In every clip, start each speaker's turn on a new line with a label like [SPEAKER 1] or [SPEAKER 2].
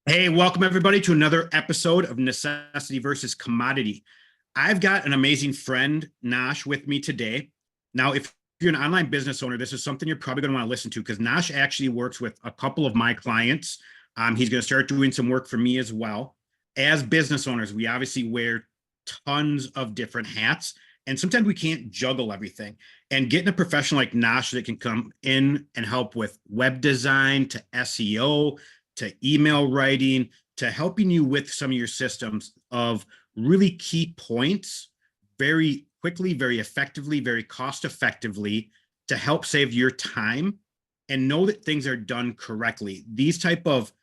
[SPEAKER 1] Hey, welcome everybody to another episode of Necessity versus Commodity. I've got an amazing friend, Nosh, with me today. Now, if you're an online business owner, this is something you're probably going to want to listen to because Nosh actually works with a couple of my clients. He's going to start doing some work for me as well. As business owners, we obviously wear tons of different hats, and sometimes we can't juggle everything. And getting a professional like Nosh that can come in and help with web design to SEO to email writing, to helping you with some of your systems of really key points very quickly, very effectively, very cost effectively to help save your time and know that things are done correctly. These type of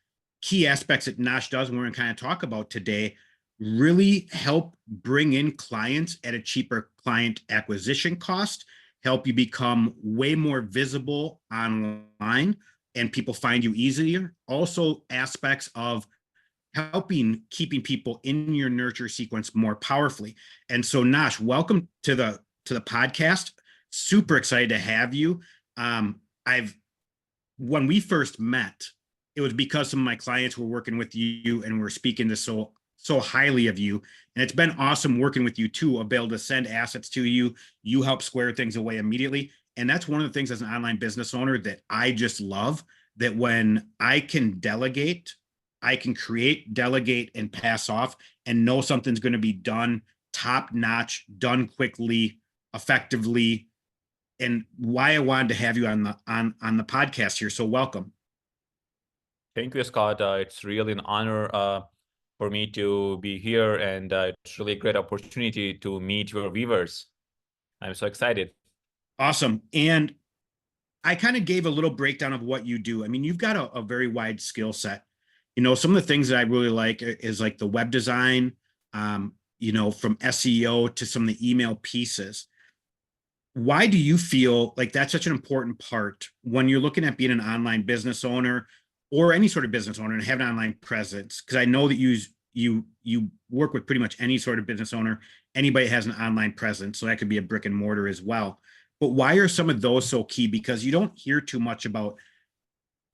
[SPEAKER 1] key aspects that Nosh does, and we're going to kind of talk about today, really help bring in clients at a cheaper client acquisition cost, help you become way more visible online, and people find you easier. Also, aspects of helping keeping people in your nurture sequence more powerfully. And so, Nosh, welcome to the podcast. Super excited to have you. I've When we first met, it was because some of my clients were working with you and were speaking to so highly of you. And it's been awesome working with you too, of able to send assets to you. You help square things away immediately. And that's one of the things as an online business owner that I just love, that when I can delegate, I can create, delegate, and pass off and know something's going to be done top notch, done quickly, effectively, and why I wanted to have you on the podcast here. So welcome.
[SPEAKER 2] Thank you, Scott. It's really an honor for me to be here, and it's really a great opportunity to meet your viewers. I'm so excited.
[SPEAKER 1] Awesome. And I kind of gave a little breakdown of what you do. I mean, you've got a very wide skill set. Some of the things that I really like is like the web design, from SEO to some of the email pieces. Why do you feel like that's such an important part when you're looking at being an online business owner or any sort of business owner and have an online presence? Because I know that you work with pretty much any sort of business owner, anybody has an online presence, so that could be a brick and mortar as well. But why are some of those so key? Because you don't hear too much about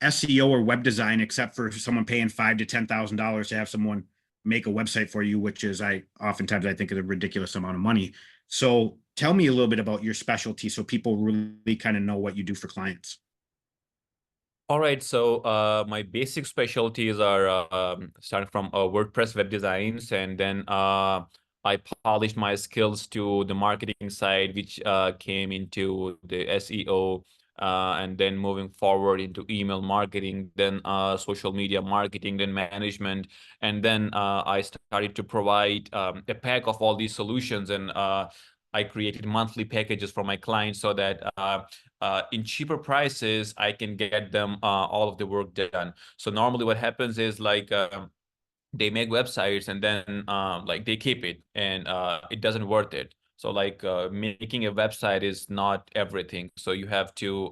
[SPEAKER 1] SEO or web design except for someone paying $5,000 to $10,000 to have someone make a website for you, which is oftentimes I think is a ridiculous amount of money. So tell me a little bit about your specialty so people really kind of know what you do for clients.
[SPEAKER 2] All right, so my basic specialties are starting from WordPress web designs, and then I polished my skills to the marketing side, which came into the SEO, and then moving forward into email marketing, then social media marketing, then management, and then I started to provide a pack of all these solutions, and I created monthly packages for my clients so that in cheaper prices, I can get them all of the work done. So normally what happens is they make websites and then like they keep it and it doesn't worth it. So making a website is not everything. So you have to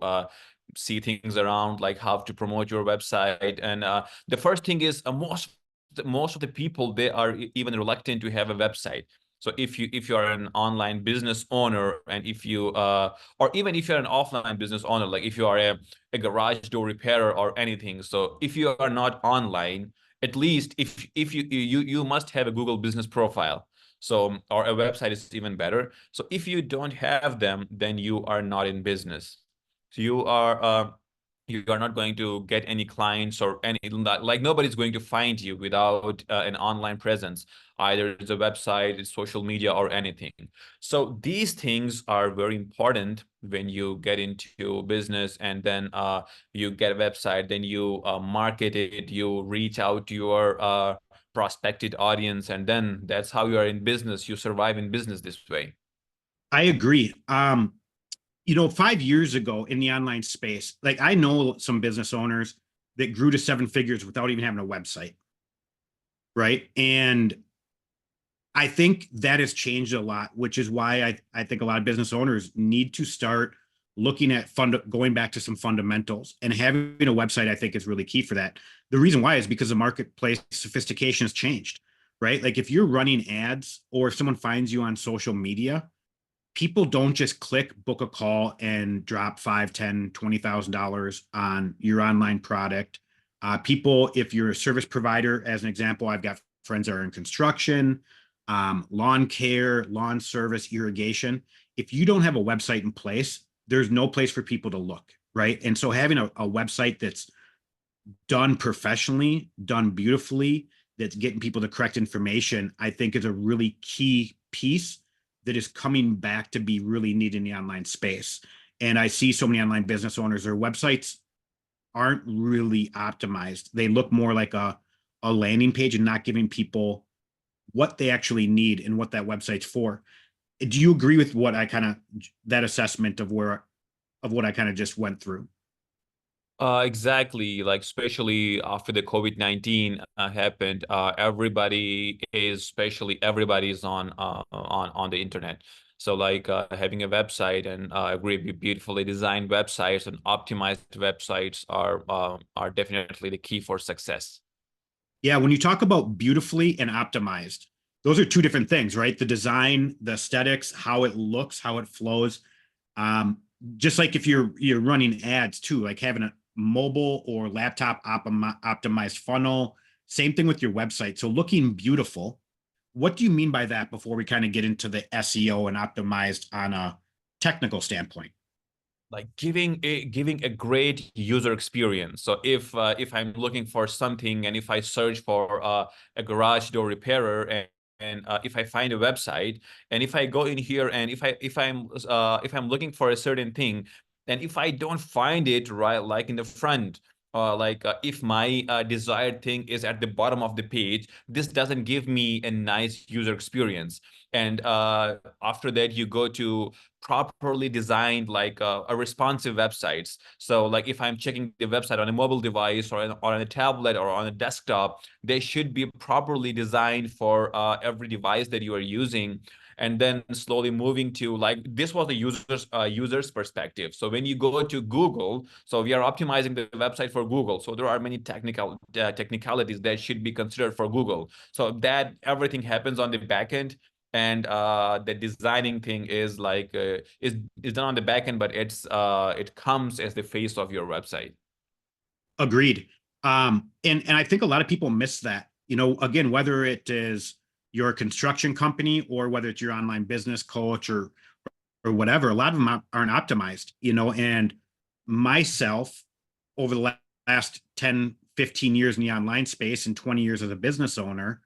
[SPEAKER 2] see things around, like how to promote your website. And the first thing is most of the people, they are even reluctant to have a website. So if you are an online business owner, and if you or even if you're an offline business owner, like if you are a garage door repairer or anything, so if you are not online, at least if you must have a Google business profile. So, or a website is even better. So if you don't have them, then you are not in business. So you are not going to get any clients or any, like nobody's going to find you without an online presence. Either it's a website, it's social media, or anything. So these things are very important when you get into business, and then you get a website, then you market it, you reach out to your prospected audience, and then that's how you are in business. You survive in business this way.
[SPEAKER 1] I agree. 5 years ago in the online space, like I know some business owners that grew to seven figures without even having a website. Right. And I think that has changed a lot, which is why I think a lot of business owners need to start looking at going back to some fundamentals, and having a website, I think, is really key for that. The reason why is because the marketplace sophistication has changed, right? Like if you're running ads or if someone finds you on social media, people don't just click, book a call, and drop $5,000, $10,000, $20,000 on your online product People, if you're a service provider, as an example, I've got friends that are in construction, lawn care, lawn service, irrigation. If you don't have a website in place, there's no place for people to look, right? And so having a website that's done professionally, done beautifully, that's getting people the correct information, I think is a really key piece that is coming back to be really needed in the online space. And I see so many online business owners, their websites aren't really optimized. They look more like a landing page and not giving people what they actually need and what that website's for. Do you agree with what I kind of that assessment of what I kind of just went through?
[SPEAKER 2] Exactly. Like especially after the COVID-19 happened, everybody's on the internet. So like having a website and beautifully designed websites and optimized websites are definitely the key for success.
[SPEAKER 1] Yeah, when you talk about beautifully and optimized, those are two different things, right? The design, the aesthetics, how it looks, how it flows. Um, just like if you're running ads too, like having a mobile or laptop optimized funnel. Same thing with your website. So looking beautiful. What do you mean by that before we kind of get into the SEO and optimized on a technical standpoint?
[SPEAKER 2] Like giving a great user experience. So if I'm looking for something and if I search for a garage door repairer and if I find a website and if I go in here and if I'm looking for a certain thing and if I don't find it right like in the front, if my desired thing is at the bottom of the page, this doesn't give me a nice user experience. And after that you go to properly designed like a responsive websites. So like if I'm checking the website on a mobile device or on a tablet or on a desktop, they should be properly designed for every device that you are using. And then slowly moving to like this was the user's perspective. So when you go to Google, so we are optimizing the website for Google, so there are many technicalities that should be considered for Google, so that everything happens on the back end. And the designing thing is like is done on the back end, but it comes as the face of your website.
[SPEAKER 1] Agreed. And I think a lot of people miss that. You know, again, whether it is your construction company or whether it's your online business coach or whatever, a lot of them aren't optimized, you know, and myself over the last 10, 15 years in the online space and 20 years as a business owner,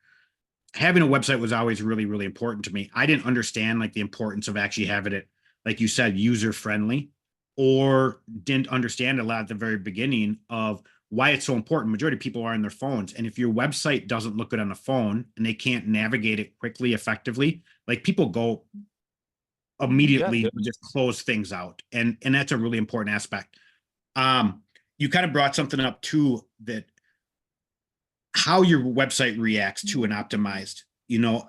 [SPEAKER 1] having a website was always really, really important to me. I didn't understand like the importance of actually having it, like you said, user friendly, or didn't understand a lot at the very beginning of why it's so important. Majority of people are on their phones. And if your website doesn't look good on the phone and they can't navigate it quickly, effectively, like people go
[SPEAKER 2] Yeah,
[SPEAKER 1] immediately just close things out. And that's a really important aspect. You kind of brought something up too, that how your website reacts to an optimized, you know,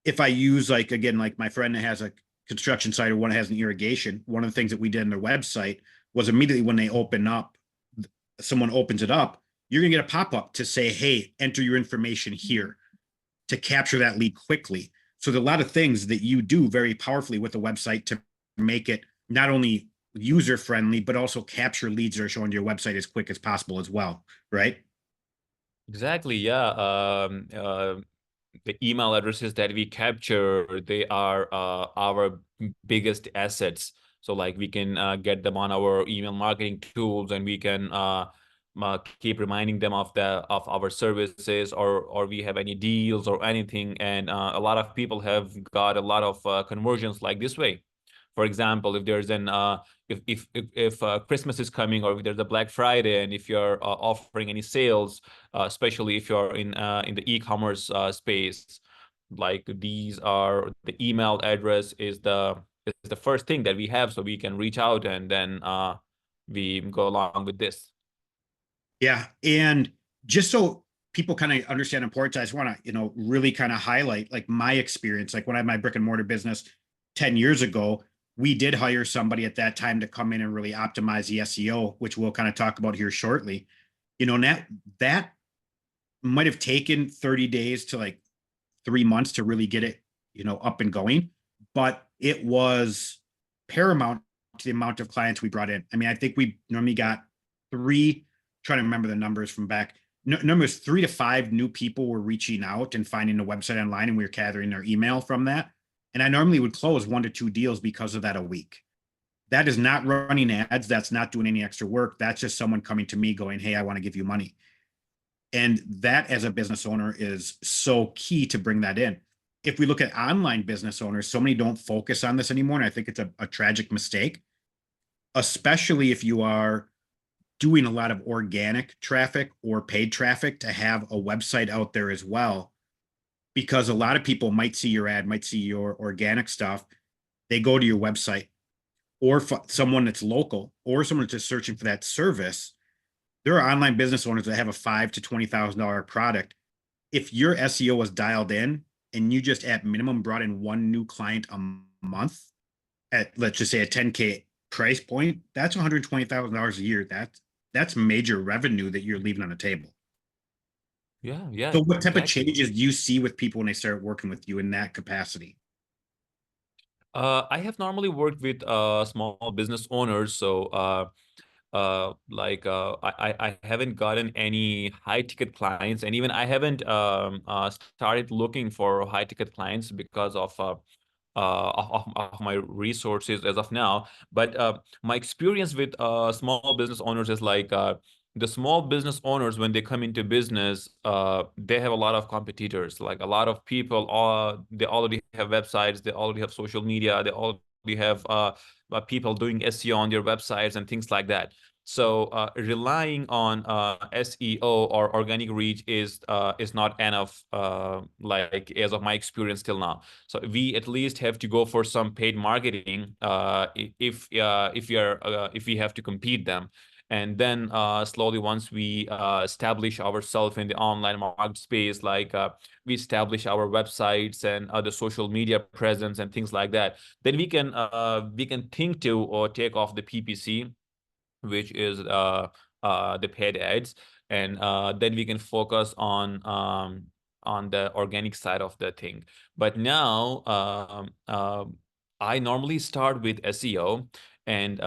[SPEAKER 1] if I use like, again, like my friend that has a construction site or one that has an irrigation, one of the things that we did in their website was immediately when they open up, someone opens it up, you're going to get a pop-up to say, hey, enter your information here to capture that lead quickly. So there are a lot of things that you do very powerfully with the website to make it not only user friendly, but also capture leads that are showing to your website as quick as possible as well, right?
[SPEAKER 2] exactly. Yeah. The email addresses that we capture, they are our biggest assets. So like we can get them on our email marketing tools, and we can keep reminding them of our services, or we have any deals or anything. And a lot of people have got a lot of conversions like this way. For example, if there's an if Christmas is coming, or if there's a Black Friday, and if you're offering any sales, especially if you're in the e-commerce space, like these are the email address is the first thing that we have, so we can reach out and then we go along with this.
[SPEAKER 1] Yeah. And just so people kind of understand importance, I just want to, you know, really kind of highlight like my experience. Like when I had my brick and mortar business 10 years ago, we did hire somebody at that time to come in and really optimize the SEO, which we'll kind of talk about here shortly. You know, that might have taken 30 days to like 3 months to really get it, you know, up and going, but it was paramount to the amount of clients we brought in. I mean, I think we normally got 3 trying to remember the numbers from back. Numbers 3 to 5 new people were reaching out and finding the website online, and we were gathering their email from that. And I normally would close 1 to 2 deals because of that a week. That is not running ads. That's not doing any extra work. That's just someone coming to me going, hey, I want to give you money. And that as a business owner is so key to bring that in. If we look at online business owners, so many don't focus on this anymore. And I think it's a tragic mistake, especially if you are doing a lot of organic traffic or paid traffic, to have a website out there as well. Because a lot of people might see your ad, might see your organic stuff. They go to your website, or someone that's local, or someone that's just searching for that service. There are online business owners that have a $5,000 to $20,000 product. If your SEO was dialed in and you just at minimum brought in 1 new client a month at, let's just say, a 10K price point, that's $120,000 a year. That's major revenue that you're leaving on the table.
[SPEAKER 2] Yeah,
[SPEAKER 1] So what type of
[SPEAKER 2] exactly.
[SPEAKER 1] changes do you see with people when they start working with you in that capacity?
[SPEAKER 2] I have normally worked with small business owners, so I haven't gotten any high ticket clients, and even I haven't started looking for high ticket clients because of my resources as of now. But my experience with small business owners is like, the small business owners, when they come into business, they have a lot of competitors, like a lot of people. They already have websites, they already have social media, they already have people doing SEO on their websites and things like that. So relying on SEO or organic reach is not enough, like as of my experience till now. So we at least have to go for some paid marketing if we have to compete them. And then slowly, once we establish ourselves in the online market space, like we establish our websites and other social media presence and things like that, then we can think to take off the PPC, which is the paid ads, and then we can focus on the organic side of the thing. But now I normally start with SEO, and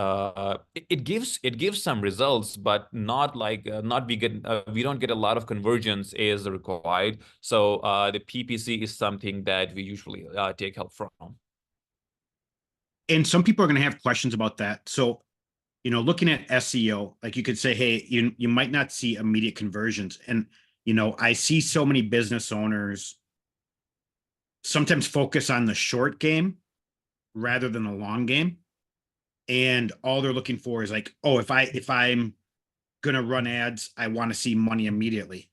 [SPEAKER 2] it gives some results, but not like we don't get a lot of conversions as required. So the PPC is something that we usually take help from.
[SPEAKER 1] And some people are going to have questions about that. So, looking at SEO, like you could say, hey, you might not see immediate conversions. And, I see so many business owners sometimes focus on the short game rather than the long game. And all they're looking for is like, oh, if I'm gonna run ads, I want to see money immediately.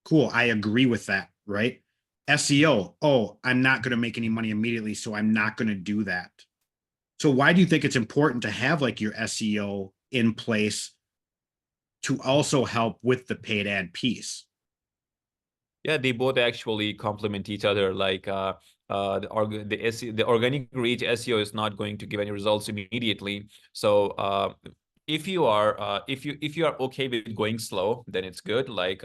[SPEAKER 1] Cool. I agree with that, right? SEO, oh, I'm not gonna make any money immediately, so I'm not gonna do that. So why do you think it's important to have like your SEO in place to also help with the paid ad piece?
[SPEAKER 2] Yeah, they both actually complement each other. Like the organic reach SEO is not going to give any results immediately. So if you are okay with going slow, then it's good. Like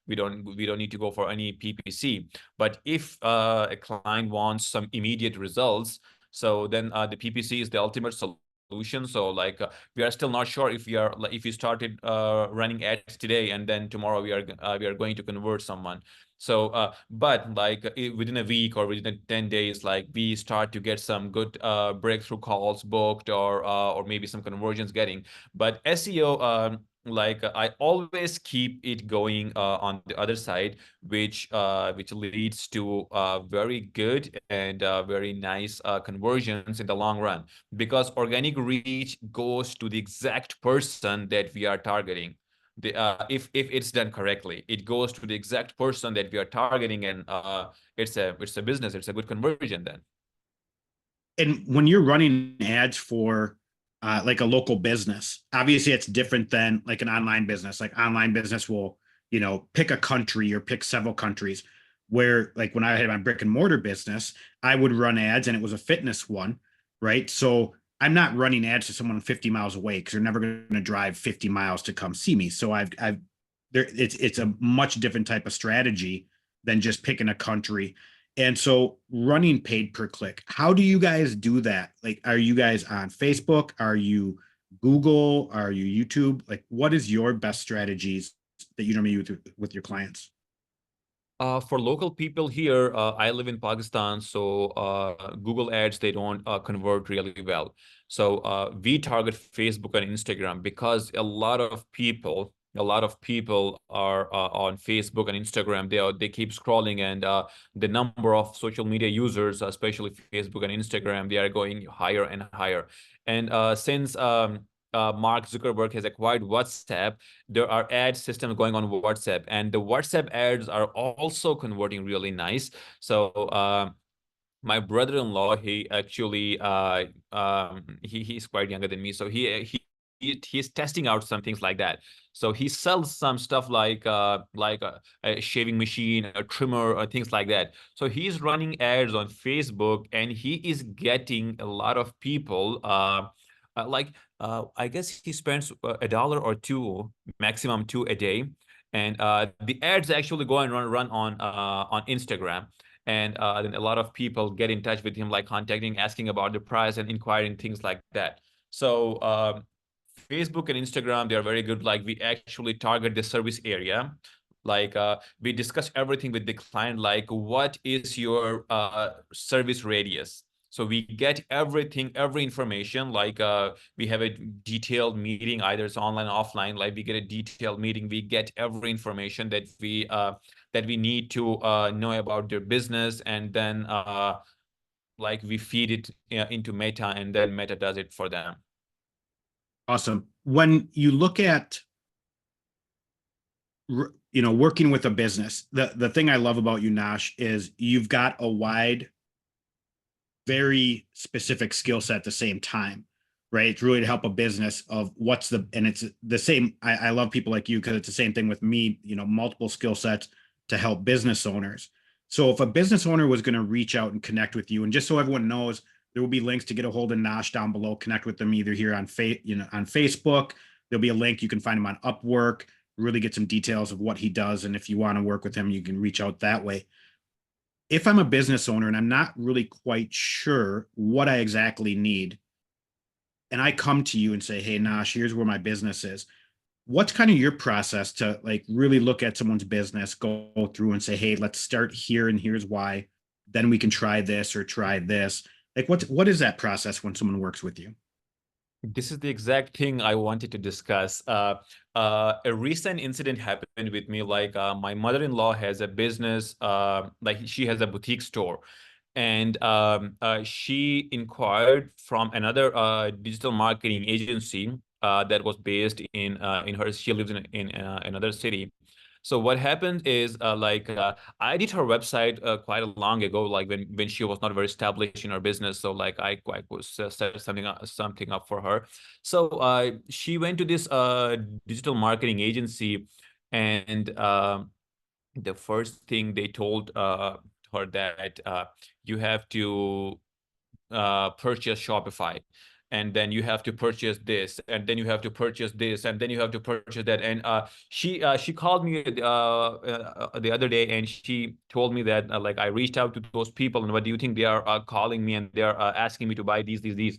[SPEAKER 2] we don't need to go for any PPC. But if a client wants some immediate results, so then the PPC is the ultimate solution. So like we are still not sure if we started running ads today and then tomorrow we are going to convert someone. So but like within a week or within 10 days, like we start to get some good breakthrough calls booked, or maybe some conversions getting. But SEO, like I always keep it going on the other side, which leads to very good and very nice conversions in the long run, because organic reach goes to the exact person that we are targeting. If it's done correctly, it goes to the exact person that we are targeting, and it's a business, it's a good conversion then.
[SPEAKER 1] And when you're running ads for like a local business, obviously it's different than like an online business. Like online business will, pick a country or pick several countries. Where like when I had my brick and mortar business, I would run ads and it was a fitness one, right? So I'm not running ads to someone 50 miles away because they're never going to drive 50 miles to come see me. So it's a much different type of strategy than just picking a country. And so running paid per click, how do you guys do that? Like, are you guys on Facebook? Are you Google? Are you YouTube? Like, what is your best strategies that you normally use with your clients?
[SPEAKER 2] For local people here, I live in Pakistan, so Google ads, they don't convert really well. So we target Facebook and Instagram because a lot of people are on Facebook and Instagram. They keep scrolling, and the number of social media users, especially Facebook and Instagram, they are going higher and higher. And since Mark Zuckerberg has acquired WhatsApp, there are ad systems going on WhatsApp, and the WhatsApp ads are also converting really nice. So my brother-in-law, he actually he's quite younger than me, so he's testing out some things like that. So he sells some stuff like a shaving machine, a trimmer, or things like that. So he's running ads on Facebook, and he is getting a lot of people. I guess he spends $1 or two, maximum two a day, and the ads actually go and run on Instagram. And then a lot of people get in touch with him, like contacting, asking about the price and inquiring things like that. So Facebook and Instagram, they are very good. Like, we actually target the service area. Like we discuss everything with the client, like what is your service radius. So we get everything, every information. Like we have a detailed meeting, either it's online or offline. Like, we get a detailed meeting. We get every information that we need to know about their business, and then like we feed it into Meta, and then Meta does it for them.
[SPEAKER 1] Awesome. When you look at, working with a business, the thing I love about you, Nosh, is you've got a wide, very specific skill set at the same time, right? It's really to help a business of and it's the same. I love people like you because it's the same thing with me, multiple skill sets to help business owners. So if a business owner was going to reach out and connect with you, and just so everyone knows, there will be links to get a hold of Nosh down below. Connect with them either here on on Facebook. There'll be a link. You can find him on Upwork, really get some details of what he does. And if you want to work with him, you can reach out that way. If I'm a business owner and I'm not really quite sure what I exactly need, and I come to you and say, hey, Nosh, here's where my business is. What's kind of your process to like really look at someone's business, go through and say, hey, let's start here and here's why. Then we can try this or try this. Like, what is that process when someone works with you?
[SPEAKER 2] This is the exact thing I wanted to discuss. A recent incident happened with me. Like my mother-in-law has a business, like she has a boutique store, and she inquired from another digital marketing agency that was based in her. She lives in another city. So what happened is I did her website quite a long ago, like when she was not very established in her business. So like I was set something up for her. So she went to this digital marketing agency, and the first thing they told her that you have to purchase Shopify, and then you have to purchase this, and then you have to purchase this, and then you have to purchase that. And she called me the other day, and she told me that like, I reached out to those people, and what do you think, they are calling me, and they are asking me to buy these.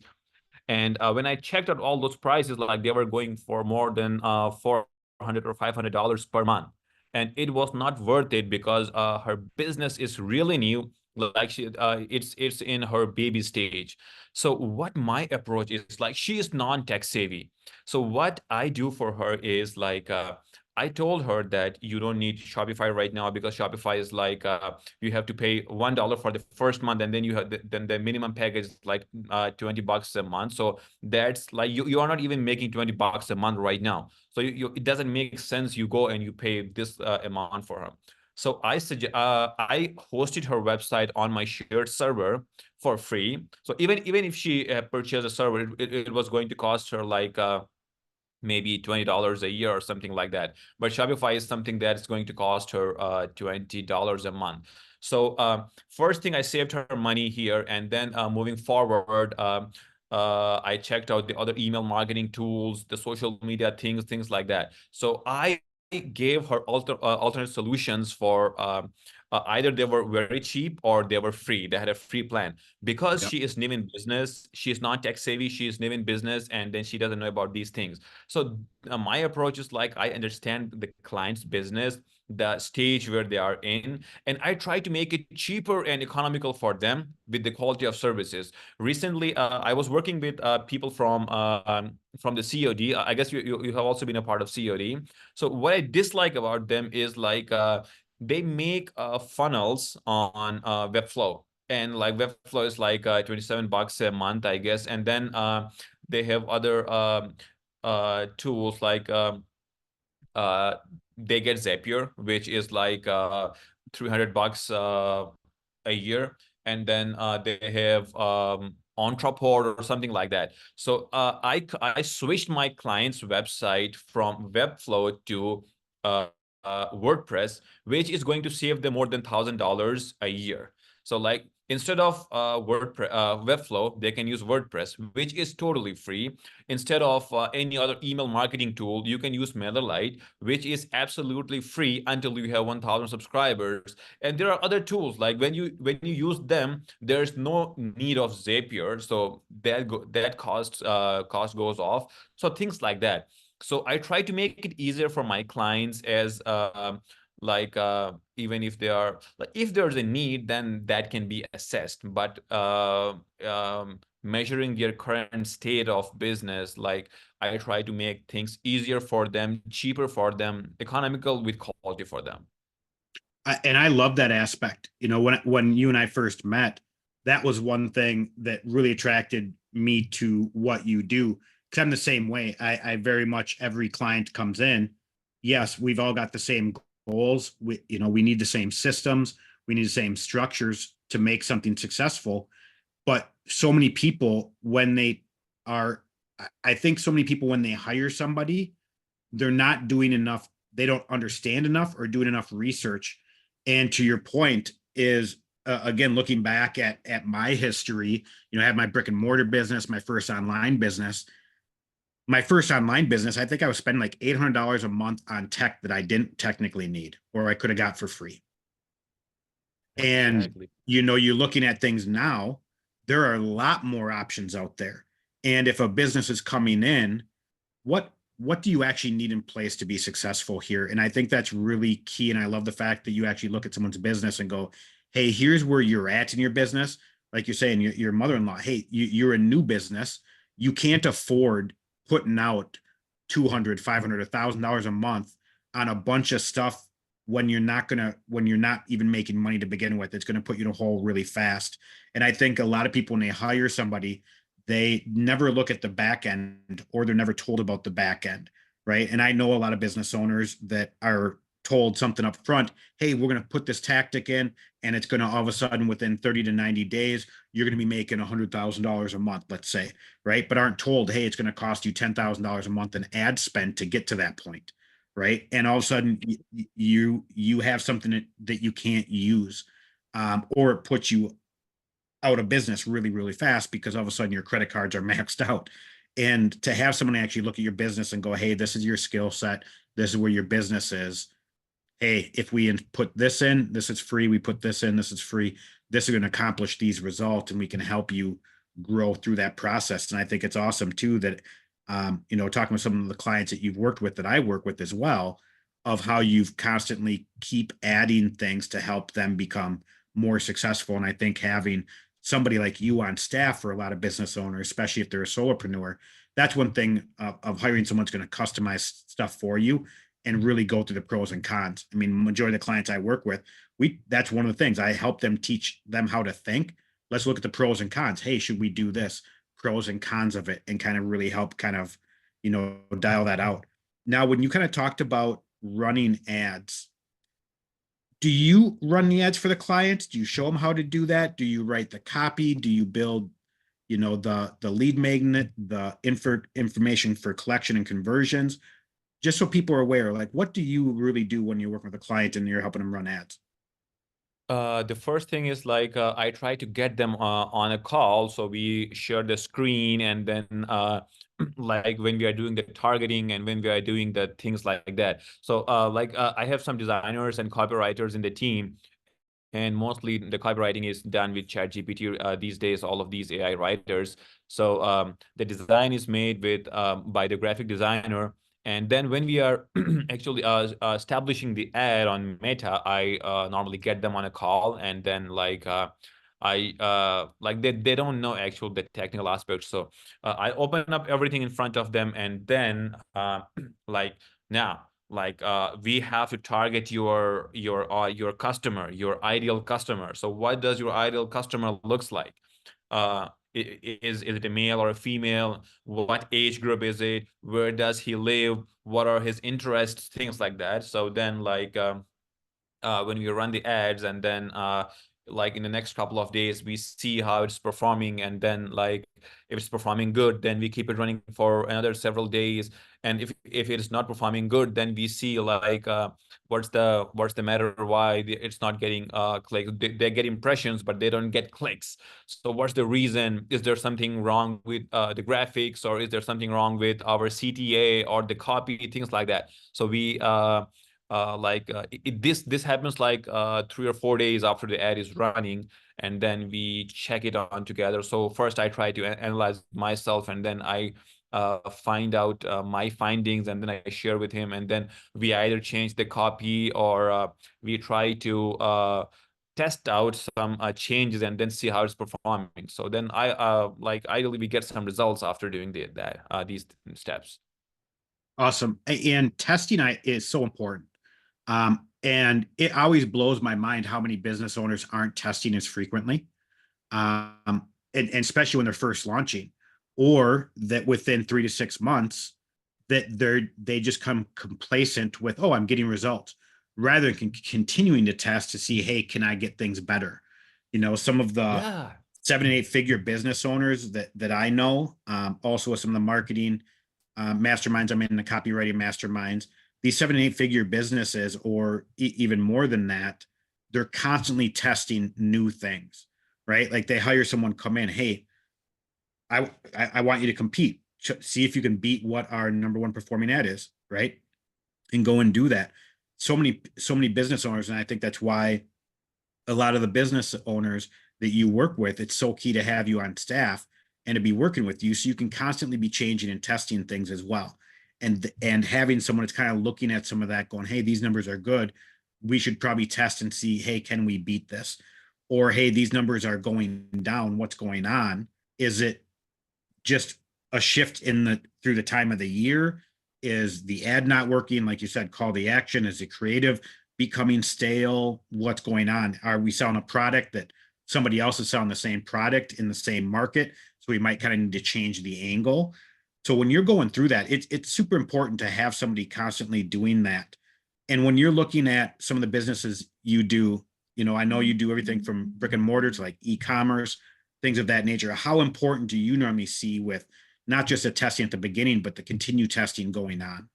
[SPEAKER 2] And when I checked out all those prices, like they were going for more than $400 or $500 per month. And it was not worth it because her business is really new. Like it's in her baby stage. So what my approach is, like, she is non-tech savvy. So what I do for her is like, I told her that you don't need Shopify right now, because Shopify is like you have to pay $1 for the first month, and then then the minimum package is like $20 a month. So that's like you are not even making $20 a month right now. So it doesn't make sense you go and you pay this amount for her. So I hosted her website on my shared server for free. So even if she purchased a server, it was going to cost her like maybe $20 a year or something like that. But Shopify is something that's going to cost her $20 a month. So first thing, I saved her money here, and then moving forward, I checked out the other email marketing tools, the social media things like that. So I gave her alternate solutions for either they were very cheap or they were free. They had a free plan. Because
[SPEAKER 1] Yep.
[SPEAKER 2] she is new in business, she is not tech savvy, she is new in business, and then she doesn't know about these things. So my approach is like, I understand the client's business, the stage where they are in, and I try to make it cheaper and economical for them with the quality of services. Recently, I was working with people from the COD. I guess you have also been a part of COD. So what I dislike about them is like they make funnels on Webflow, and like Webflow is like $27 a month, I guess, and then they have other tools like uh, they get Zapier, which is like $300 a year, and then they have Entreport or something like that. So I switched my client's website from Webflow to uh, WordPress, which is going to save them more than $1,000 a year. So like instead of WordPress, Webflow, they can use WordPress, which is totally free. Instead of any other email marketing tool, you can use MailerLite, which is absolutely free until you have 1,000 subscribers. And there are other tools like when you use them, there's no need of Zapier, so that cost goes off. So things like that. So I try to make it easier for my clients as like even if they are like if there's a need, then that can be assessed. But measuring their current state of business, like I try to make things easier for them, cheaper for them, economical with quality for them.
[SPEAKER 1] And I love that aspect. You know, when you and I first met, that was one thing that really attracted me to what you do. Because I'm the same way. I very much, every client comes in. Yes, we've all got the same goals. We need the same systems. We need the same structures to make something successful. But so many people, when they are, I think so many people, when they hire somebody, they're not doing enough. They don't understand enough or doing enough research. And to your point is, again, looking back at my history, I had my brick and mortar business, my first online business. My first online business, I think I was spending like $800 a month on tech that I didn't technically need, or I could have got for free. And
[SPEAKER 2] Exactly.
[SPEAKER 1] you're looking at things now, there are a lot more options out there. And if a business is coming in, what do you actually need in place to be successful here? And I think that's really key. And I love the fact that you actually look at someone's business and go, hey, here's where you're at in your business. Like you're saying, your mother-in-law, hey, you're a new business. You can't afford putting out 200, 500, $1,000 a month on a bunch of stuff when you're not even making money to begin with. It's going to put you in a hole really fast. And I think a lot of people, when they hire somebody, they never look at the back end, or they're never told about the back end, right? And I know a lot of business owners that are told something up front, hey, we're going to put this tactic in, and it's going to all of a sudden within 30 to 90 days, you're going to be making $100,000 a month, let's say, right? But aren't told, hey, it's going to cost you $10,000 a month in ad spend to get to that point, right? And all of a sudden you have something that you can't use, or it puts you out of business really, really fast because all of a sudden your credit cards are maxed out. And to have someone actually look at your business and go, hey, this is your skill set. This is where your business is. Hey, if we put this in, this is free. We put this in, this is free. This is going to accomplish these results, and we can help you grow through that process. And I think it's awesome too that, talking with some of the clients that you've worked with, that I work with as well, of how you've constantly keep adding things to help them become more successful. And I think having somebody like you on staff for a lot of business owners, especially if they're a solopreneur, that's one thing of hiring someone's going to customize stuff for you and really go through the pros and cons. I mean, majority of the clients I work with, that's one of the things I help them, teach them how to think. Let's look at the pros and cons. Hey, should we do this? Pros and cons of it, and kind of really help kind of, dial that out. Now, when you kind of talked about running ads, do you run the ads for the clients? Do you show them how to do that? Do you write the copy? Do you build, the lead magnet, the information for collection and conversions? Just so people are aware, like, what do you really do when you're working with a client and you're helping them run ads?
[SPEAKER 2] The first thing is like I try to get them on a call, so we share the screen, and then like when we are doing the targeting and when we are doing the things like that. So I have some designers and copywriters in the team, and mostly the copywriting is done with ChatGPT these days, all of these AI writers. So the design is made with by the graphic designer. And then when we are actually establishing the ad on Meta, I normally get them on a call, and then like they don't know actual the technical aspects. So I open up everything in front of them, and then like now we have to target your customer, your ideal customer. So what does your ideal customer looks like? Is it a male or a female? What age group is it? Where does he live? What are his interests? Things like that. So then when we run the ads, and then like in the next couple of days we see how it's performing, and then like if it's performing good, then we keep it running for another several days. And if it is not performing good, then we see like what's the matter, why it's not getting clicks. They get impressions but they don't get clicks. So what's the reason? Is there something wrong with the graphics, or is there something wrong with our CTA or the copy, things like that? So we this happens like 3 or 4 days after the ad is running, and then we check it on together. So first I try to analyze myself, and then I find out my findings, and then I share with him, and then we either change the copy, or we try to test out some changes and then see how it's performing. So then I like ideally we get some results after doing these steps.
[SPEAKER 1] Awesome. And testing is so important. And it always blows my mind how many business owners aren't testing as frequently. And especially when they're first launching, or that within 3 to 6 months that they just come complacent with, oh, I'm getting results, rather than continuing to test to see, hey, can I get things better? Some of the
[SPEAKER 2] Yeah.
[SPEAKER 1] 7 and 8 figure business owners that I know, also with some of the marketing masterminds, I'm in the copywriting masterminds, these 7 and 8 figure businesses, or even more than that, they're constantly testing new things, right? Like they hire someone, come in, hey, I want you to compete, see if you can beat what our #1 performing ad is, right? And go and do that. So many business owners, and I think that's why a lot of the business owners that you work with, it's so key to have you on staff and to be working with you, so you can constantly be changing and testing things as well. And having someone that's kind of looking at some of that, going, hey, these numbers are good, we should probably test and see, hey, can we beat this? Or hey, these numbers are going down, what's going on? Is it just a shift through the time of the year? Is the ad not working? Like you said, call the action. Is it creative becoming stale? What's going on? Are we selling a product that somebody else is selling the same product in the same market? So we might kind of need to change the angle. So when you're going through that, it's super important to have somebody constantly doing that. And when you're looking at some of the businesses you do, I know you do everything from brick and mortar to like e-commerce, things of that nature. How important do you normally see with not just the testing at the beginning, but the continued testing going on?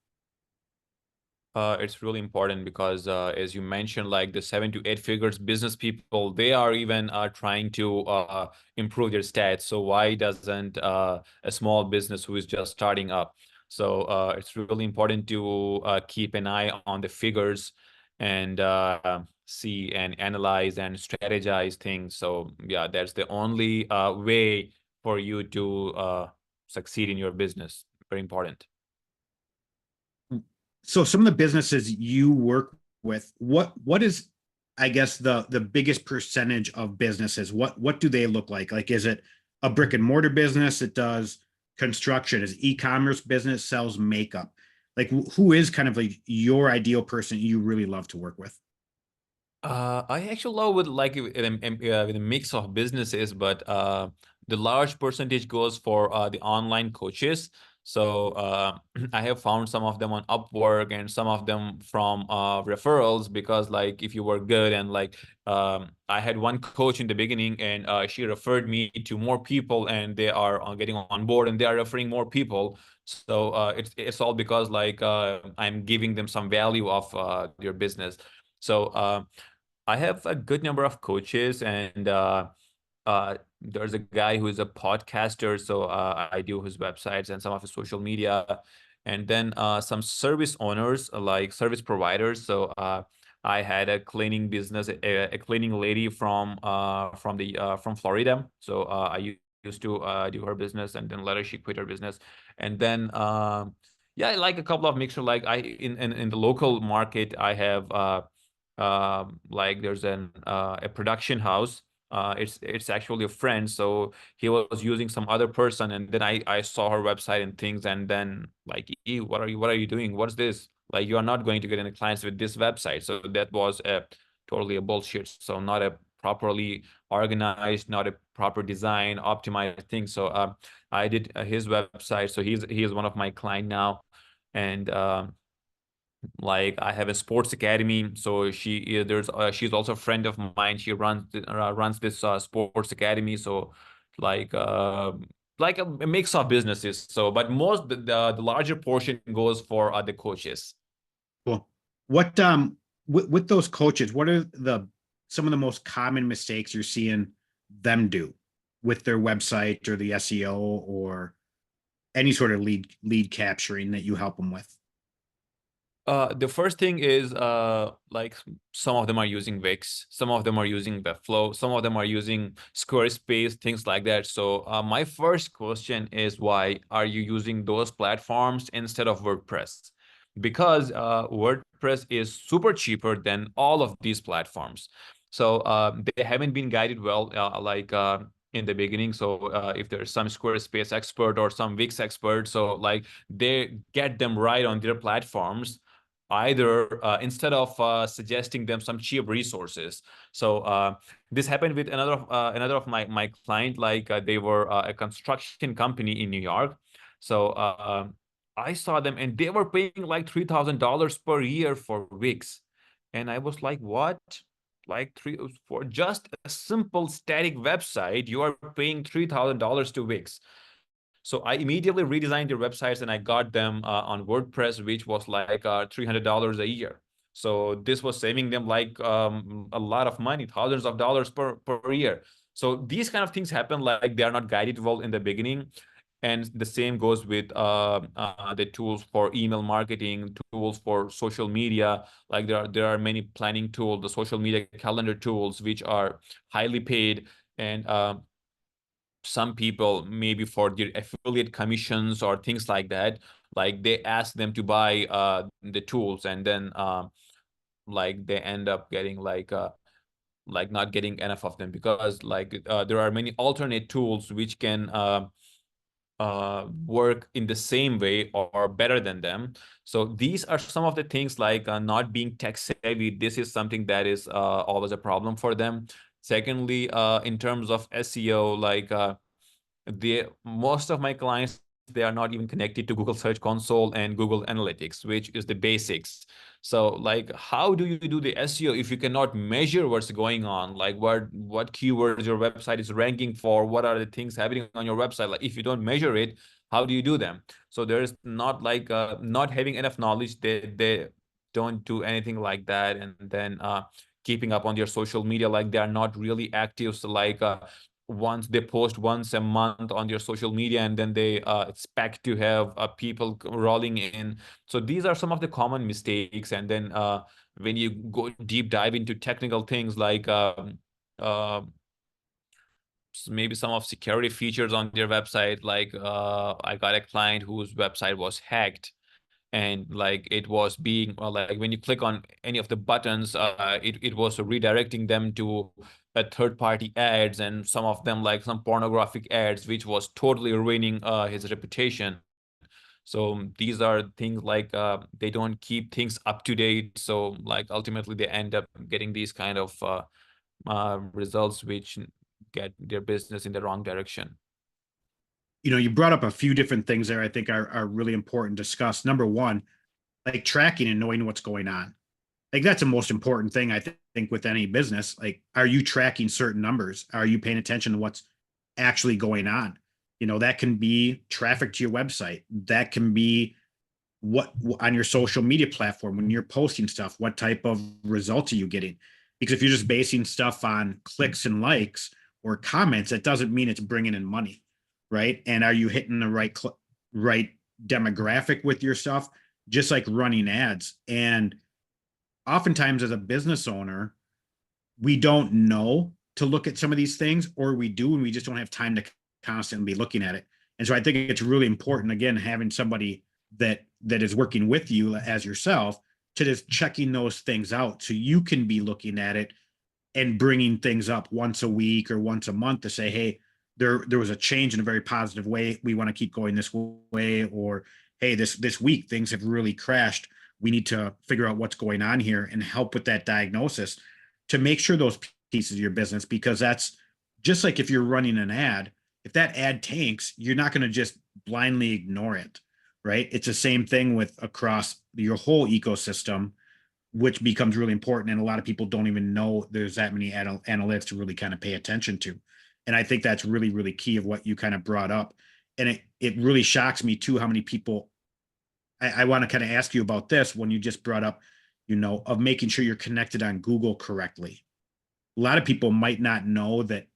[SPEAKER 2] It's really important because, as you mentioned, like the 7 to 8 figures business people, they are even trying to improve their stats. So why doesn't a small business who is just starting up? So it's really important to keep an eye on the figures, and see and analyze and strategize things. So yeah, that's the only way for you to succeed in your business. Very important.
[SPEAKER 1] So some of the businesses you work with, what is, I guess, the biggest percentage of businesses? What do they look like? Like, is it a brick and mortar business that does construction? Is e-commerce business sells makeup? Like, who is kind of like your ideal person you really love to work with?
[SPEAKER 2] I actually love with a mix of businesses, but the large percentage goes for the online coaches. So I have found some of them on Upwork and some of them from referrals, because like if you were good, and like I had one coach in the beginning, and she referred me to more people, and they are getting on board, and they are referring more people. So it's all because like I'm giving them some value of their business. So I have a good number of coaches, and there's a guy who is a podcaster, so I do his websites and some of his social media, and then some service owners, like service providers. So I had a cleaning business, a cleaning lady from Florida. So I used to do her business, and then later she quit her business. And then yeah, like a couple of mixture. Like in the local market, I have like there's a production house. It's actually a friend, so he was using some other person, and then I saw her website and things, and then like, "Ew, what are you doing? What's this? Like, you are not going to get any clients with this website." So that was totally a bullshit. So not a properly organized, not a proper design, optimized thing. So I did his website. So he is one of my client now, and like I have a sports academy. So she's also a friend of mine. She runs this sports academy. So like like a mix of businesses. So but most the larger portion goes for the coaches.
[SPEAKER 1] Cool. What with those coaches, what are some of the most common mistakes you're seeing them do with their website or the SEO or any sort of lead capturing that you help them with?
[SPEAKER 2] The first thing is like some of them are using Wix, some of them are using Webflow, some of them are using Squarespace, things like that. So my first question is, why are you using those platforms instead of WordPress? Because WordPress is super cheaper than all of these platforms. So they haven't been guided well, like in the beginning. So if there's some Squarespace expert or some Wix expert, so like they get them right on their platforms, either instead of suggesting them some cheap resources. So this happened with another of my client. Like they were a construction company in New York. So I saw them, and they were paying like $3,000 per year for Wix, and I was like, what? Like three for just a simple static website, you are paying $3,000 to Wix. So I immediately redesigned their websites, and I got them on WordPress, which was like $300 a year. So this was saving them like a lot of money, thousands of dollars per year. So these kind of things happen, like they are not guided well in the beginning. And the same goes with the tools for email marketing, tools for social media. Like there are many planning tools, the social media calendar tools, which are highly paid. And some people, maybe for their affiliate commissions or things like that, like they ask them to buy the tools, and then like they end up getting like not getting enough of them, because like there are many alternate tools which can work in the same way or better than them. So these are some of the things, like not being tech savvy. This is something that is always a problem for them. Secondly, in terms of SEO, like most of my clients, they are not even connected to Google Search Console and Google Analytics, which is the basics. So like, how do you do the SEO if you cannot measure what's going on? Like what keywords your website is ranking for? What are the things happening on your website? Like if you don't measure it, how do you do them? So there's not like not having enough knowledge. They don't do anything like that. And then keeping up on their social media, like they are not really active. So like once they post once a month on their social media, and then they expect to have people rolling in. So these are some of the common mistakes. And then when you go deep dive into technical things, like uh, maybe some of security features on their website, like I got a client whose website was hacked, and like it was being like when you click on any of the buttons, it was redirecting them to a third-party ads, and some of them like some pornographic ads, which was totally ruining his reputation. So these are things like they don't keep things up to date. So like ultimately they end up getting these kind of results, which get their business in the wrong direction.
[SPEAKER 1] You brought up a few different things there I think are really important to discuss. Number one, like tracking and knowing what's going on. Like that's the most important thing think with any business. Like, are you tracking certain numbers? Are you paying attention to what's actually going on? That can be traffic to your website. That can be what on your social media platform when you're posting stuff, what type of results are you getting? Because if you're just basing stuff on clicks and likes or comments, that doesn't mean it's bringing in money, right? And are you hitting the right demographic with your stuff? Just like running ads. And oftentimes as a business owner, we don't know to look at some of these things, or we do, and we just don't have time to constantly be looking at it. And so I think it's really important, again, having somebody that is working with you as yourself to just checking those things out so you can be looking at it and bringing things up once a week or once a month to say, hey, there was a change in a very positive way. We want to keep going this way, or hey, this week things have really crashed. We need to figure out what's going on here and help with that diagnosis to make sure those pieces of your business, because that's just like if you're running an ad, if that ad tanks, you're not going to just blindly ignore it, right? It's the same thing with across your whole ecosystem, which becomes really important. And a lot of people don't even know there's that many analytics to really kind of pay attention to. And I think that's really, really key of what you kind of brought up. And it really shocks me too, how many people, I want to kind of ask you about this when you just brought up, of making sure you're connected on Google correctly. A lot of people might not know that,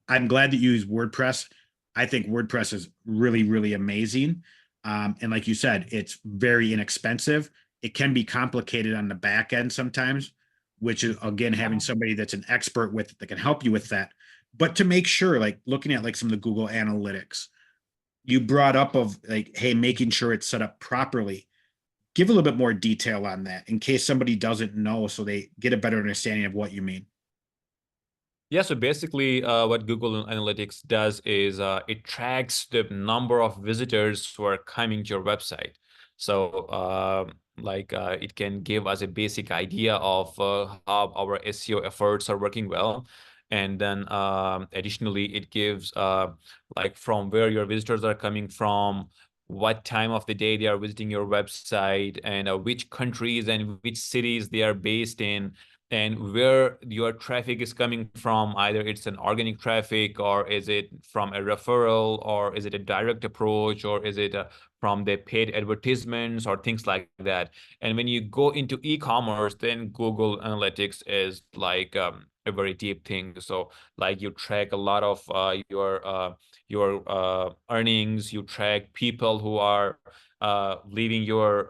[SPEAKER 1] I'm glad that you use WordPress. I think WordPress is really, really amazing. And like you said, it's very inexpensive. It can be complicated on the back end sometimes, which is, again, having somebody that's an expert with it that can help you with that. But to make sure, like looking at like some of the Google Analytics, you brought up of like, hey, making sure it's set up properly. Give a little bit more detail on that in case somebody doesn't know, so they get a better understanding of what you mean.
[SPEAKER 2] Yeah, so basically what Google Analytics does is it tracks the number of visitors who are coming to your website. So it can give us a basic idea of how our SEO efforts are working well. And then additionally, it gives like from where your visitors are coming from, what time of the day they are visiting your website, and which countries and which cities they are based in, and where your traffic is coming from. Either it's an organic traffic, or is it from a referral, or is it a direct approach, or is it from the paid advertisements or things like that. And when you go into e-commerce, then Google Analytics is like a very deep thing. So like you track a lot of your earnings, you track people who are leaving your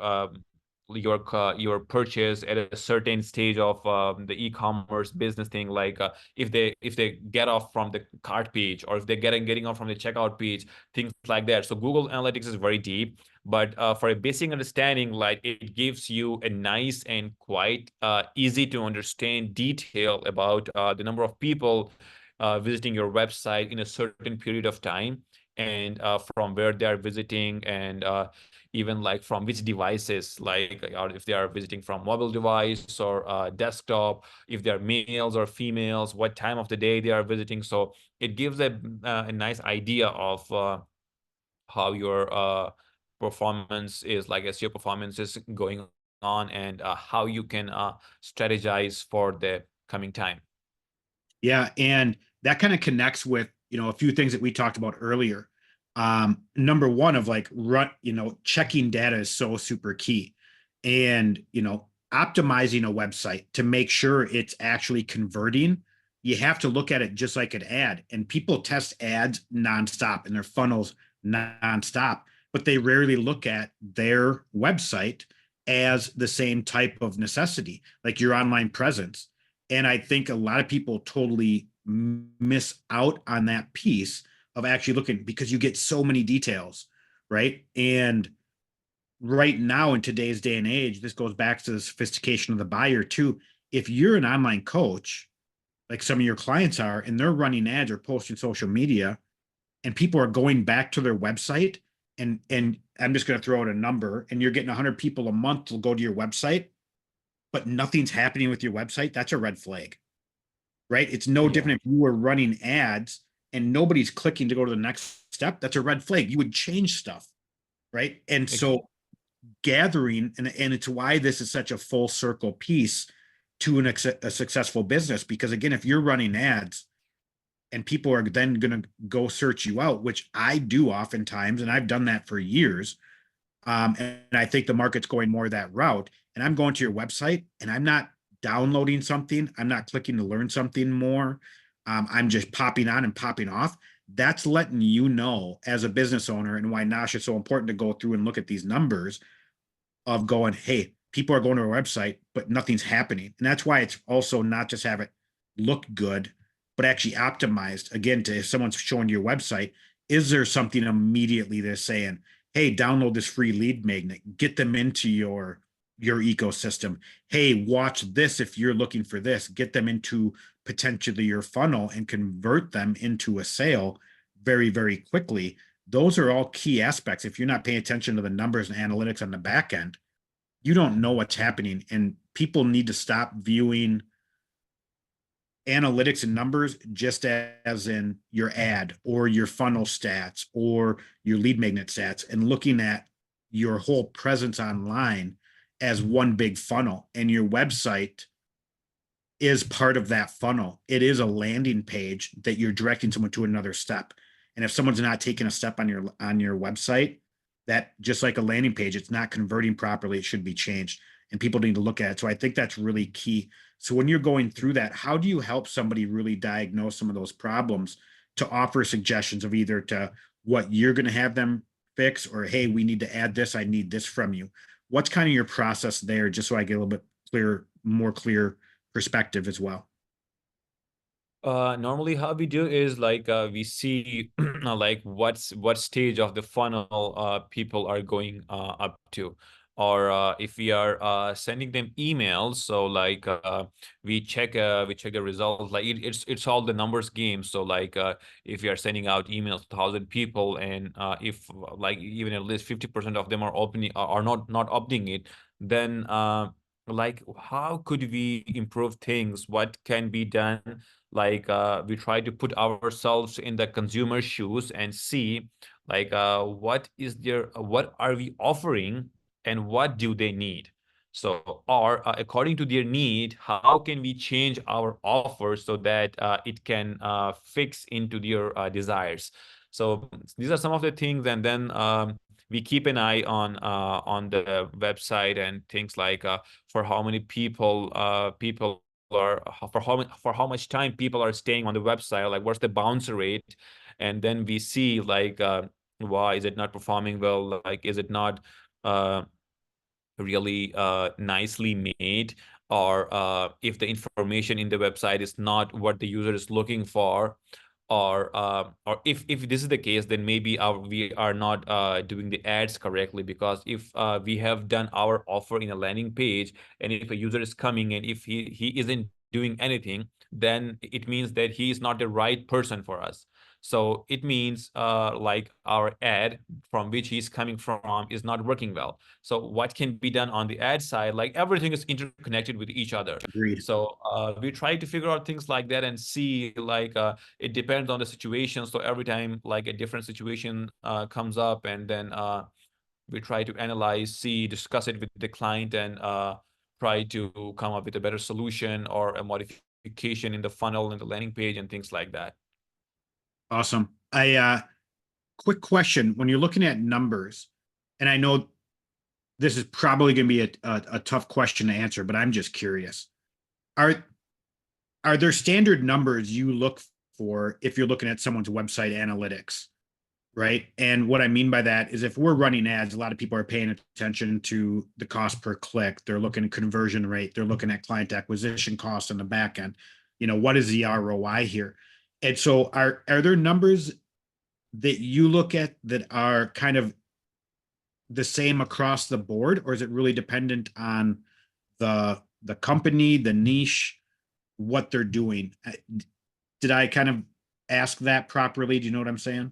[SPEAKER 2] purchase at a certain stage of the e-commerce business thing, like if they get off from the cart page, or if they're getting off from the checkout page, things like that. So Google Analytics is very deep, but for a basic understanding, like it gives you a nice and quite easy to understand detail about the number of people visiting your website in a certain period of time, and from where they are visiting, and even like from which devices, like or if they are visiting from mobile device or desktop, if they're males or females, what time of the day they are visiting. So it gives a nice idea of how your performance is, like SEO performance is going on, and how you can strategize for the coming time.
[SPEAKER 1] Yeah, and that kind of connects with, a few things that we talked about earlier. Number one of like checking data is so super key. And, optimizing a website to make sure it's actually converting. You have to look at it just like an ad. And people test ads nonstop and their funnels nonstop, but they rarely look at their website as the same type of necessity, like your online presence. And I think a lot of people totally miss out on that piece of actually looking, because you get so many details, right? And right now in today's day and age, this goes back to the sophistication of the buyer too. If you're an online coach, like some of your clients are, and they're running ads or posting social media, and people are going back to their website, and I'm just going to throw out a number, and you're getting 100 people a month to go to your website, but nothing's happening with your website, that's a red flag, right? It's no different if you were running ads and nobody's clicking to go to the next step. That's a red flag. You would change stuff, right? And so gathering, and it's why this is such a full circle piece to a successful business, because again, if you're running ads and people are then going to go search you out, which I do oftentimes, and I've done that for years, and I think the market's going more that route, and I'm going to your website and I'm not downloading something, I'm not clicking to learn something more, I'm just popping on and popping off. That's letting you know as a business owner, and why Nosh is so important to go through and look at these numbers of going, hey, people are going to our website, but nothing's happening. And that's why it's also not just have it look good, but actually optimized again to if someone's showing your website, is there something immediately they're saying, hey, download this free lead magnet, get them into your ecosystem. Hey, watch this if you're looking for this, get them into potentially your funnel and convert them into a sale very, very quickly. Those are all key aspects. If you're not paying attention to the numbers and analytics on the back end, you don't know what's happening. And people need to stop viewing analytics and numbers just as in your ad or your funnel stats or your lead magnet stats, and looking at your whole presence online as one big funnel. And your website is part of that funnel. It is a landing page that you're directing someone to another step. And if someone's not taking a step on your website, that just like a landing page, it's not converting properly, it should be changed. And people need to look at it. So I think that's really key. So when you're going through that, how do you help somebody really diagnose some of those problems to offer suggestions of either to what you're going to have them fix, or, hey, we need to add this, I need this from you. What's kind of your process there, just so I get a little bit more clear perspective as well?
[SPEAKER 2] Normally how we do is like we see like what stage of the funnel people are going up to, or if we are sending them emails, so like we check the results. Like it's all the numbers game. So like if we are sending out emails to 1,000 people, and if like even at least 50% of them are opening are not opting it, then like how could we improve things? What can be done? Like we try to put ourselves in the consumer shoes and see like what are we offering and what do they need. So, or according to their need, how can we change our offer so that it can fix into their desires. So these are some of the things. And then we keep an eye on the website and things like for how many people are, for how much time people are staying on the website, like what's the bounce rate. And then we see like why is it not performing well, like is it not uh really nicely made, or if the information in the website is not what the user is looking for, or if this is the case, then maybe we are not doing the ads correctly. Because if we have done our offer in a landing page, and if a user is coming and if he isn't doing anything, then it means that he is not the right person for us. So it means like our ad from which he's coming from is not working well. So what can be done on the ad side? Like everything is interconnected with each other.
[SPEAKER 1] Agreed.
[SPEAKER 2] So we try to figure out things like that and see like it depends on the situation. So every time like a different situation comes up, and then we try to analyze, see, discuss it with the client, and try to come up with a better solution or a modification in the funnel and the landing page and things like that.
[SPEAKER 1] Awesome. Quick question. When you're looking at numbers, and I know this is probably going to be a tough question to answer, but I'm just curious. Are there standard numbers you look for if you're looking at someone's website analytics, right? And what I mean by that is if we're running ads, a lot of people are paying attention to the cost per click. They're looking at conversion rate. They're looking at client acquisition costs on the back end. What is the ROI here? And so are there numbers that you look at that are kind of the same across the board, or is it really dependent on the company, the niche, what they're doing? Did I kind of ask that properly? Do you know what I'm saying?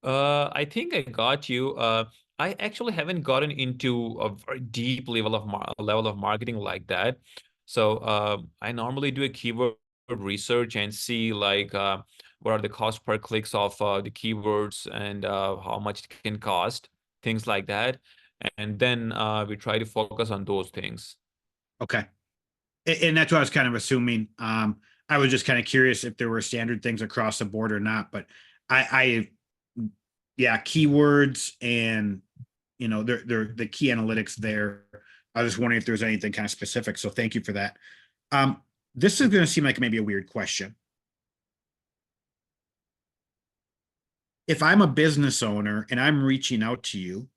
[SPEAKER 2] I think I got you. I actually haven't gotten into a very deep level of marketing like that. So I normally do a keyword research and see like what are the cost per clicks of the keywords, and how much it can cost, things like that. And then we try to focus on those things.
[SPEAKER 1] Okay. And that's what I was kind of assuming. I was just kind of curious if there were standard things across the board or not, but yeah, keywords and they're the key analytics there. I was wondering if there was anything kind of specific. So thank you for that. This is going to seem like maybe a weird question. If I'm a business owner and I'm reaching out to you,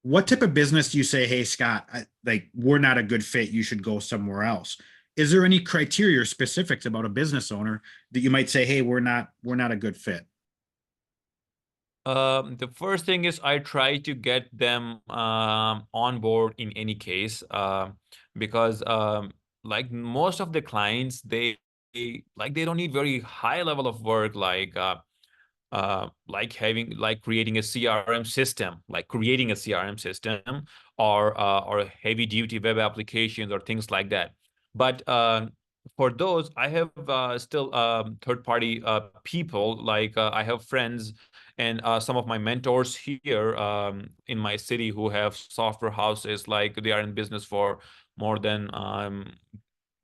[SPEAKER 1] what type of business do you say, hey, Scott, like we're not a good fit, you should go somewhere else? Is there any criteria or specifics about a business owner that you might say, hey, we're not a good fit?
[SPEAKER 2] The first thing is I try to get them on board in any case, because like most of the clients, they don't need very high level of work, like creating a CRM system, like creating a CRM system, or heavy duty web applications or things like that. But for those, I have still third party people. Like I have friends and some of my mentors here in my city who have software houses. Like they are in business for more than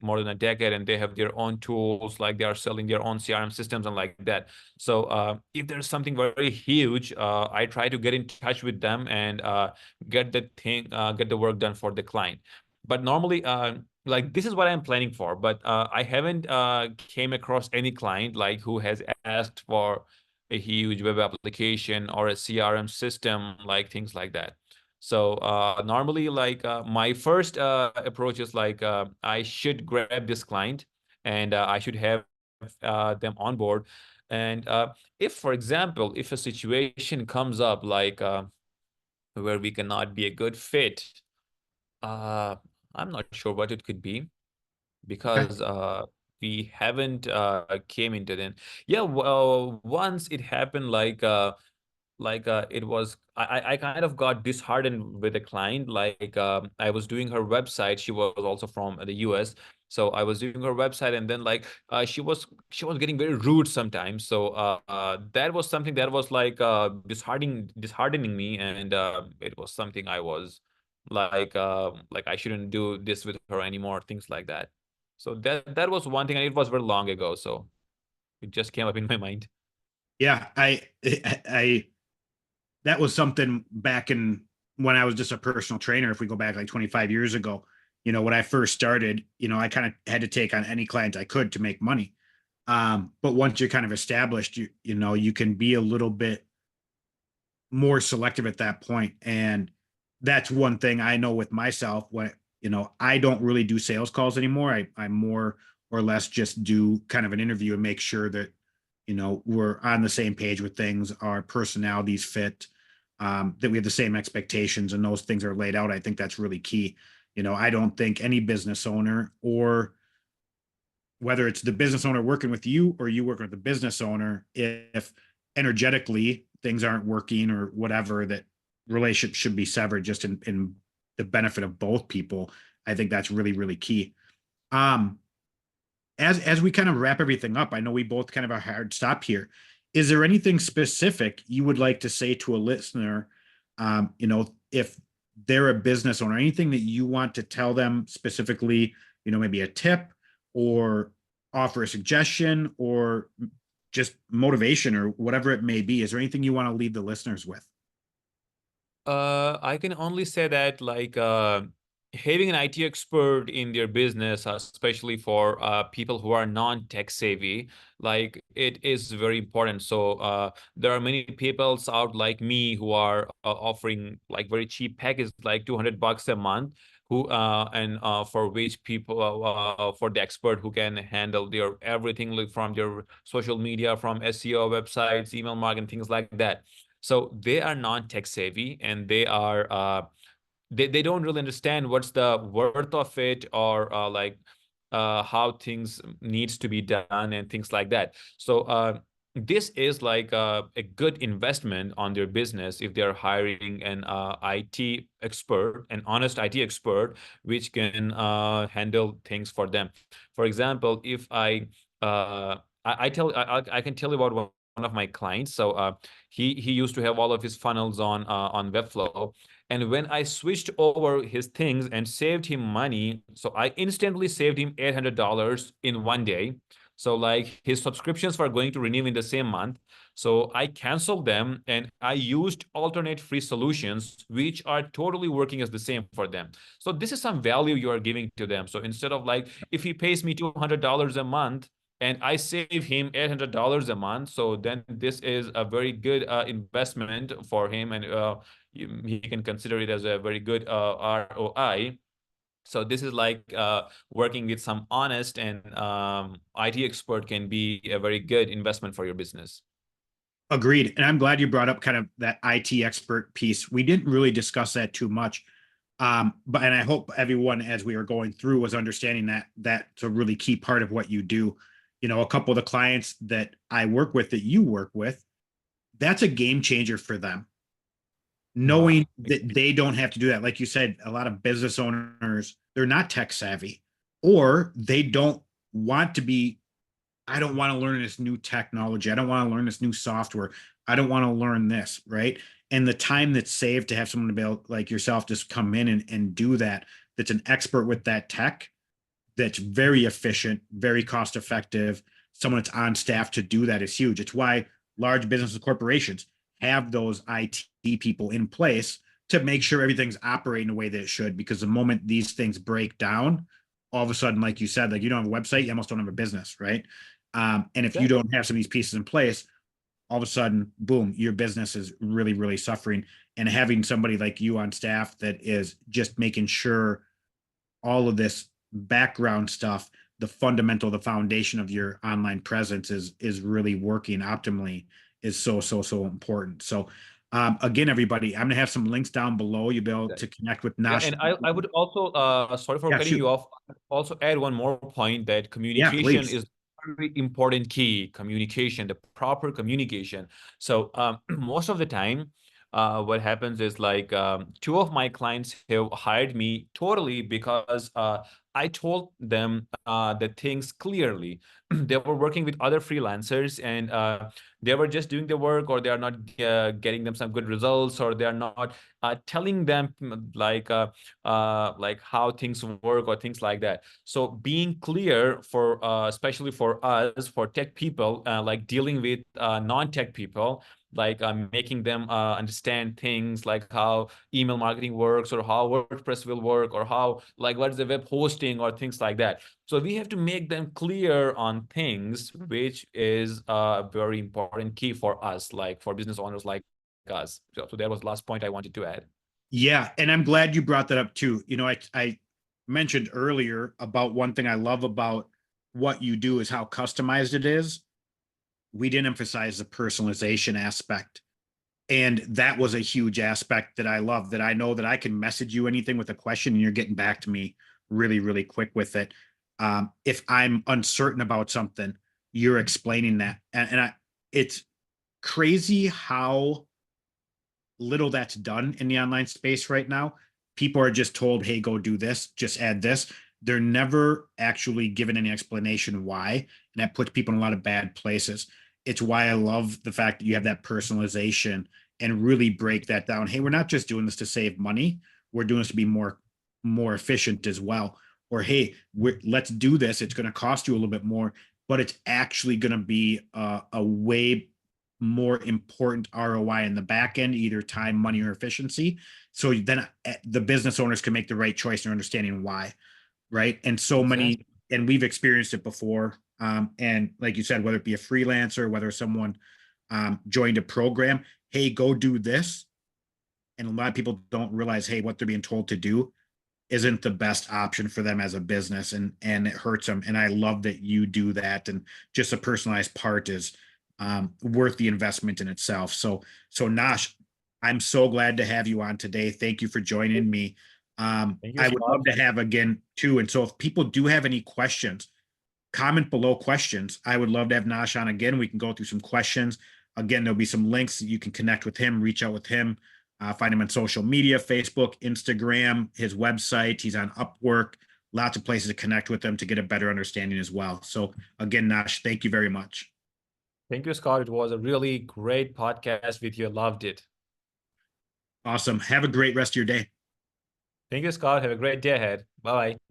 [SPEAKER 2] more than a decade, and they have their own tools, like they are selling their own CRM systems and like that. So if there's something very huge, I try to get in touch with them and get the work done for the client. But normally, like this is what I'm planning for, but I haven't came across any client like who has asked for a huge web application or a CRM system, like things like that. So normally, like my first approach is like I should grab this client and I should have them on board. And if, for example, if a situation comes up like where we cannot be a good fit, uh, I'm not sure what it could be
[SPEAKER 1] Okay.
[SPEAKER 2] because we haven't came into then. Yeah, well, once it happened like it was I kind of got disheartened with a client. Like I was doing her website. She was also from the US. So I was doing her website, and then like she was getting very rude sometimes. So that was something that was like disheartening me, and it was something I was like I shouldn't do this with her anymore, things like that. So that was one thing, and it was very long ago, so it just came up in my mind.
[SPEAKER 1] Yeah, I that was something back in when I was just a personal trainer. If we go back like 25 years ago, when I first started, I kind of had to take on any client I could to make money. But once you're kind of established, you can be a little bit more selective at that point. And that's one thing I know with myself when, I don't really do sales calls anymore. I more or less just do kind of an interview and make sure that, we're on the same page with things, our personalities fit, that we have the same expectations and those things are laid out. I think that's really key. I don't think any business owner, or whether it's the business owner working with you or you working with the business owner, if energetically things aren't working or whatever, that relationship should be severed just in the benefit of both people. I think that's really, really key. Um, as we kind of wrap everything up, I know we both kind of a hard stop here. Is there anything specific you would like to say to a listener? If they're a business owner, anything that you want to tell them specifically, maybe a tip or offer a suggestion or just motivation or whatever it may be. Is there anything you want to leave the listeners with?
[SPEAKER 2] I can only say that like having an IT expert in their business, especially for people who are non-tech savvy, like it is very important. So there are many people out like me who are offering like very cheap packages, like $200 a month, who and for which people for the expert who can handle their everything, like from their social media, from SEO websites, email marketing, things like that. So they are non-tech savvy, and they don't really understand what's the worth of it, or how things needs to be done and things like that. So this is like a good investment on their business if they're hiring an IT expert, an honest IT expert, which can handle things for them. For example, if I can tell you about one of my clients. So he used to have all of his funnels on Webflow, and when I switched over his things and saved him money, so I instantly saved him $800 in one day. So like his subscriptions were going to renew in the same month. So I canceled them and I used alternate free solutions, which are totally working as the same for them. So this is some value you are giving to them. So instead of like, if he pays me $200 a month, and I save him $800 a month. So then this is a very good investment for him, and he can consider it as a very good ROI. So this is like working with some honest and IT expert can be a very good investment for your business.
[SPEAKER 1] Agreed. And I'm glad you brought up kind of that IT expert piece. We didn't really discuss that too much. But and I hope everyone, as we were going through, was understanding that that's a really key part of what you do. A couple of the clients that I work with, that you work with, that's a game changer for them. Knowing that they don't have to do that. Like you said, a lot of business owners, they're not tech savvy, or they don't want to be. I don't want to learn this new technology. I don't want to learn this new software. I don't want to learn this, right? And the time that's saved to have someone to be able, like yourself, just come in and do that, that's an expert with that tech, that's very efficient, very cost effective. Someone that's on staff to do that is huge. It's why large businesses, corporations have those IT people in place to make sure everything's operating the way that it should. Because the moment these things break down, all of a sudden, like you said, like you don't have a website, you almost don't have a business, right? And if you don't have some of these pieces in place, all of a sudden, boom, your business is really, really suffering. And having somebody like you on staff that is just making sure all of this background stuff, the fundamental, the foundation of your online presence is really working optimally, is so important. So again, everybody, I'm gonna have some links down below. You'll be able to connect with
[SPEAKER 2] Yeah,
[SPEAKER 1] Nosh.
[SPEAKER 2] and I would also, sorry for
[SPEAKER 1] Yeah,
[SPEAKER 2] cutting
[SPEAKER 1] shoot.
[SPEAKER 2] you off, also add one more point, that
[SPEAKER 1] Yeah,
[SPEAKER 2] communication
[SPEAKER 1] please.
[SPEAKER 2] is very important key. Communication, the proper communication. So most of the time, what happens is like two of my clients have hired me totally because I told them the things clearly. They were working with other freelancers, and they were just doing the work, or they are not getting them some good results, or they are not telling them like how things work or things like that. So being clear for especially for us, for tech people, like dealing with non-tech people, like making them understand things like how email marketing works, or how WordPress will work, or how, like, what is the web hosting, or things like that. So we have to make them clear on things, which is a very important key for us, like for business owners like us. So that was the last point I wanted to add.
[SPEAKER 1] Yeah, and I'm glad you brought that up too. I mentioned earlier about one thing I love about what you do is how customized it is. We didn't emphasize the personalization aspect. And that was a huge aspect that I love, that I know that I can message you anything with a question and you're getting back to me really, really quick with it. If I'm uncertain about something, you're explaining that. It's crazy how little that's done in the online space right now. People are just told, hey, go do this, just add this. They're never actually given any explanation why. And that puts people in a lot of bad places. It's why I love the fact that you have that personalization and really break that down. Hey, we're not just doing this to save money. We're doing this to be more efficient as well. Or, hey, let's do this. It's going to cost you a little bit more, but it's actually going to be a way more important ROI in the back end, either time, money, or efficiency. So then the business owners can make the right choice and understanding why, right? And so many, and we've experienced it before. And like you said, whether it be a freelancer, whether someone joined a program, hey, go do this. And a lot of people don't realize, hey, what they're being told to do isn't the best option for them as a business, and it hurts them. And I love that you do that, and just a personalized part is worth the investment in itself. So Nosh, I'm so glad to have you on today. Thank you for joining me.
[SPEAKER 2] Thank you,
[SPEAKER 1] I would
[SPEAKER 2] Scott.
[SPEAKER 1] love to have again too. And so if people do have any questions, comment below questions. I would love to have Nosh on again. We can go through some questions. Again, there'll be some links that you can connect with him, reach out with him, find him on social media, Facebook, Instagram, his website. He's on Upwork, lots of places to connect with him to get a better understanding as well. So again, Nosh, thank you very much.
[SPEAKER 2] Thank you, Scott. It was a really great podcast with you. I loved it.
[SPEAKER 1] Awesome. Have a great rest of your day.
[SPEAKER 2] Thank you, Scott. Have a great day ahead. Bye-bye.